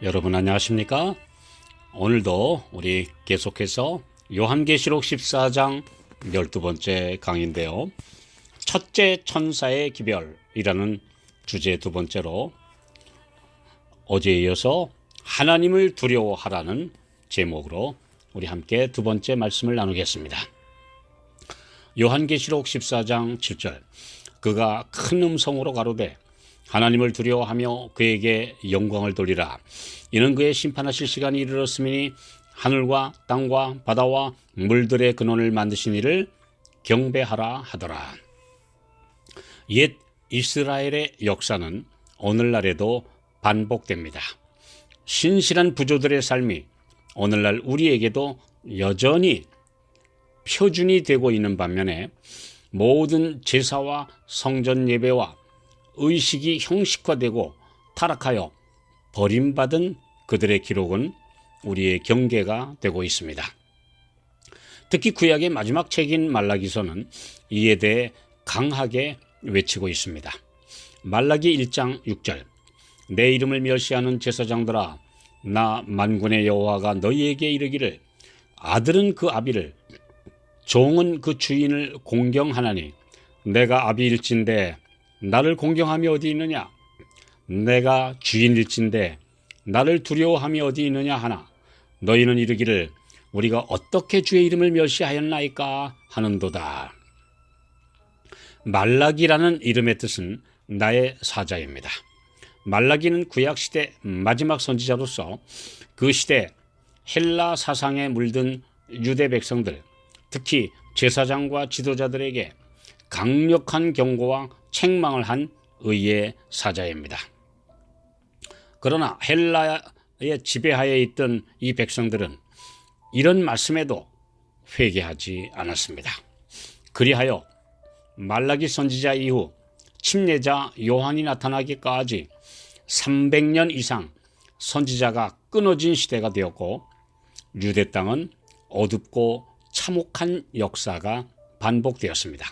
여러분 안녕하십니까? 오늘도 우리 계속해서 요한계시록 14장 12번째 강의인데요. 첫째 천사의 기별이라는 주제 두 번째로 어제에 이어서 하나님을 두려워하라는 제목으로 우리 함께 두 번째 말씀을 나누겠습니다. 요한계시록 14장 7절 그가 큰 음성으로 가로되 하나님을 두려워하며 그에게 영광을 돌리라. 이는 그의 심판하실 시간이 이르렀으니 하늘과 땅과 바다와 물들의 근원을 만드신 이를 경배하라 하더라. 옛 이스라엘의 역사는 오늘날에도 반복됩니다. 신실한 부조들의 삶이 오늘날 우리에게도 여전히 표준이 되고 있는 반면에 모든 제사와 성전 예배와 의식이 형식화되고 타락하여 버림받은 그들의 기록은 우리의 경계가 되고 있습니다. 특히 구약의 마지막 책인 말라기서는 이에 대해 강하게 외치고 있습니다. 말라기 1장 6절 내 이름을 멸시하는 제사장들아 나 만군의 여호와가 너희에게 이르기를 아들은 그 아비를 종은 그 주인을 공경하나니 내가 아비일진데 나를 공경함이 어디 있느냐? 내가 주인일진데 나를 두려워함이 어디 있느냐 하나 너희는 이르기를 우리가 어떻게 주의 이름을 멸시하였나이까 하는도다. 말라기라는 이름의 뜻은 나의 사자입니다. 말라기는 구약시대 마지막 선지자로서 그 시대 헬라 사상에 물든 유대 백성들, 특히 제사장과 지도자들에게 강력한 경고와 책망을 한 의의 사자입니다. 그러나 헬라의 지배하에 있던 이 백성들은 이런 말씀에도 회개하지 않았습니다. 그리하여 말라기 선지자 이후 침례자 요한이 나타나기까지 300년 이상 선지자가 끊어진 시대가 되었고 유대 땅은 어둡고 참혹한 역사가 반복되었습니다.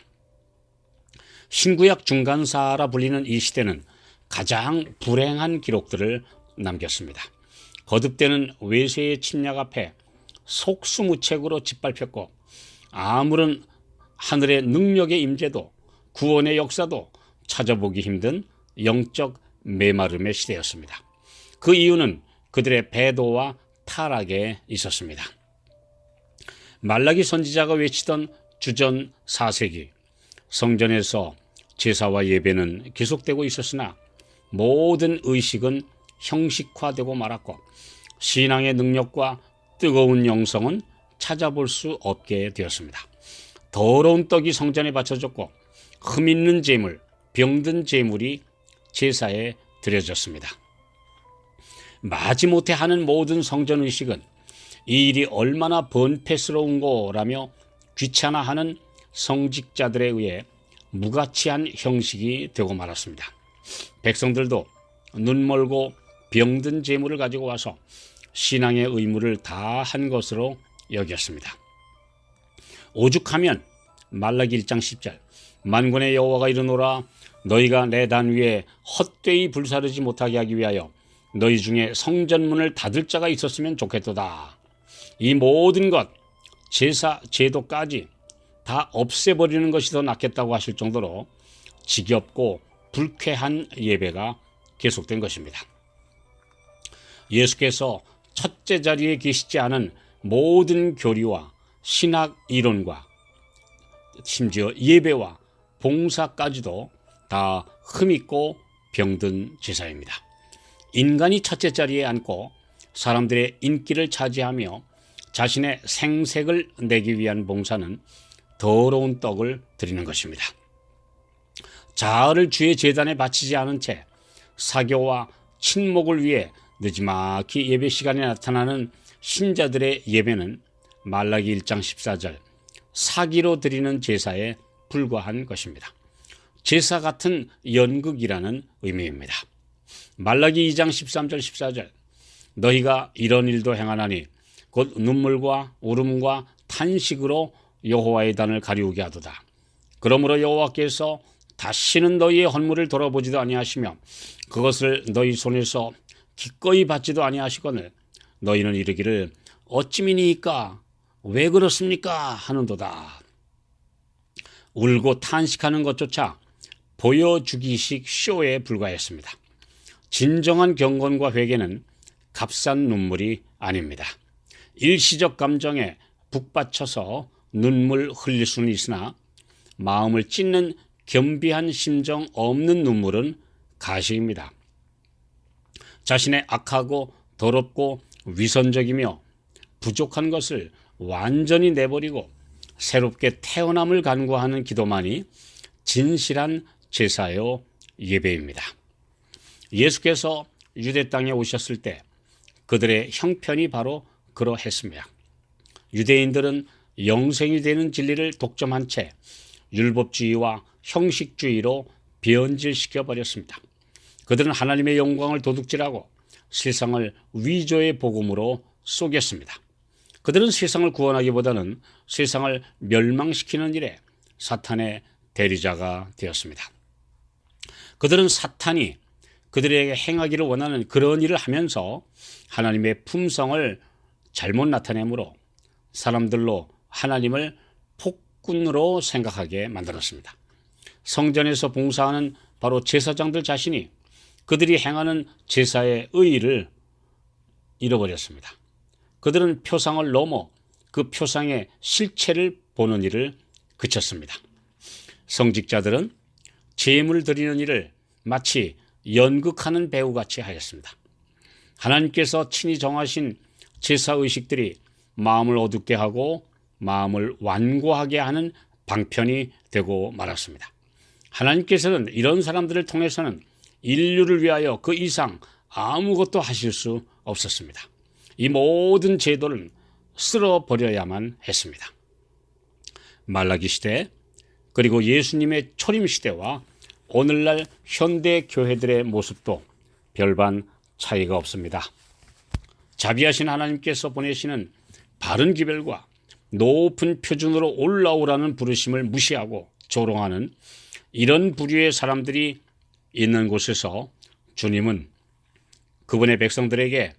신구약 중간사라 불리는 이 시대는 가장 불행한 기록들을 남겼습니다. 거듭되는 외세의 침략 앞에 속수무책으로 짓밟혔고 아무런 하늘의 능력의 임재도 구원의 역사도 찾아보기 힘든 영적 메마름의 시대였습니다. 그 이유는 그들의 배도와 타락에 있었습니다. 말라기 선지자가 외치던 주전 4세기 성전에서 제사와 예배는 계속되고 있었으나 모든 의식은 형식화되고 말았고 신앙의 능력과 뜨거운 영성은 찾아볼 수 없게 되었습니다. 더러운 떡이 성전에 바쳐졌고 흠있는 제물, 병든 제물이 제사에 드려졌습니다. 마지못해 하는 모든 성전 의식은 이 일이 얼마나 번패스러운 거라며 귀찮아하는 성직자들에 의해 무가치한 형식이 되고 말았습니다. 백성들도 눈멀고 병든 제물을 가지고 와서 신앙의 의무를 다한 것으로 여겼습니다. 오죽하면 말라기 1장 10절 만군의 여호와가 이르노라 너희가 내 단 위에 헛되이 불사르지 못하게 하기 위하여 너희 중에 성전문을 닫을 자가 있었으면 좋겠도다. 이 모든 것 제사 제도까지 다 없애버리는 것이 더 낫겠다고 하실 정도로 지겹고 불쾌한 예배가 계속된 것입니다. 예수께서 첫째 자리에 계시지 않은 모든 교리와 신학 이론과 심지어 예배와 봉사까지도 다 흠있고 병든 제사입니다. 인간이 첫째 자리에 앉고 사람들의 인기를 차지하며 자신의 생색을 내기 위한 봉사는 더러운 떡을 드리는 것입니다. 자아를 주의 제단에 바치지 않은 채 사교와 친목을 위해 느지막이 예배 시간에 나타나는 신자들의 예배는 말라기 1장 14절 사기로 드리는 제사에 불과한 것입니다. 제사 같은 연극이라는 의미입니다. 말라기 2장 13절 14절 너희가 이런 일도 행하나니 곧 눈물과 울음과 탄식으로 여호와의 단을 가리우게 하도다. 그러므로 여호와께서 다시는 너희의 헌물을 돌아보지도 아니하시며 그것을 너희 손에서 기꺼이 받지도 아니하시거늘 너희는 이르기를 어찌미니이까 왜 그렇습니까 하는도다. 울고 탄식하는 것조차 보여주기식 쇼에 불과했습니다. 진정한 경건과 회개는 값싼 눈물이 아닙니다. 일시적 감정에 북받쳐서 눈물 흘릴 수는 있으나 마음을 찢는 겸비한 심정 없는 눈물은 가시입니다. 자신의 악하고 더럽고 위선적이며 부족한 것을 완전히 내버리고 새롭게 태어남을 간구하는 기도만이 진실한 제사요 예배입니다. 예수께서 유대 땅에 오셨을 때 그들의 형편이 바로 그러했습니다. 유대인들은 영생이 되는 진리를 독점한 채 율법주의와 형식주의로 변질시켜 버렸습니다. 그들은 하나님의 영광을 도둑질하고 세상을 위조의 복음으로 속였습니다. 그들은 세상을 구원하기보다는 세상을 멸망시키는 일에 사탄의 대리자가 되었습니다. 그들은 사탄이 그들에게 행하기를 원하는 그런 일을 하면서 하나님의 품성을 잘못 나타내므로 사람들로 하나님을 폭군으로 생각하게 만들었습니다. 성전에서 봉사하는 바로 제사장들 자신이 그들이 행하는 제사의 의의를 잃어버렸습니다. 그들은 표상을 넘어 그 표상의 실체를 보는 일을 그쳤습니다. 성직자들은 제물 드리는 일을 마치 연극하는 배우같이 하였습니다. 하나님께서 친히 정하신 제사의식들이 마음을 어둡게 하고 마음을 완고하게 하는 방편이 되고 말았습니다. 하나님께서는 이런 사람들을 통해서는 인류를 위하여 그 이상 아무것도 하실 수 없었습니다. 이 모든 제도를 쓸어버려야만 했습니다. 말라기 시대 그리고 예수님의 초림 시대와 오늘날 현대 교회들의 모습도 별반 차이가 없습니다. 자비하신 하나님께서 보내시는 바른 기별과 높은 표준으로 올라오라는 부르심을 무시하고 조롱하는 이런 부류의 사람들이 있는 곳에서 주님은 그분의 백성들에게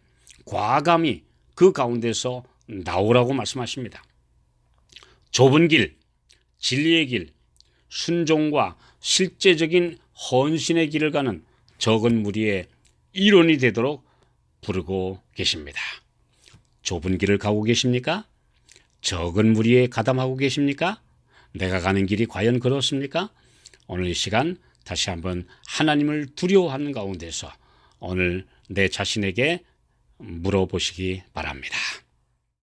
과감히 그 가운데서 나오라고 말씀하십니다. 좁은 길, 진리의 길, 순종과 실제적인 헌신의 길을 가는 적은 무리의 일원이 되도록 부르고 계십니다. 좁은 길을 가고 계십니까? 적은 무리에 가담하고 계십니까? 내가 가는 길이 과연 그렇습니까? 오늘 이 시간 다시 한번 하나님을 두려워하는 가운데서 오늘 내 자신에게 물어보시기 바랍니다.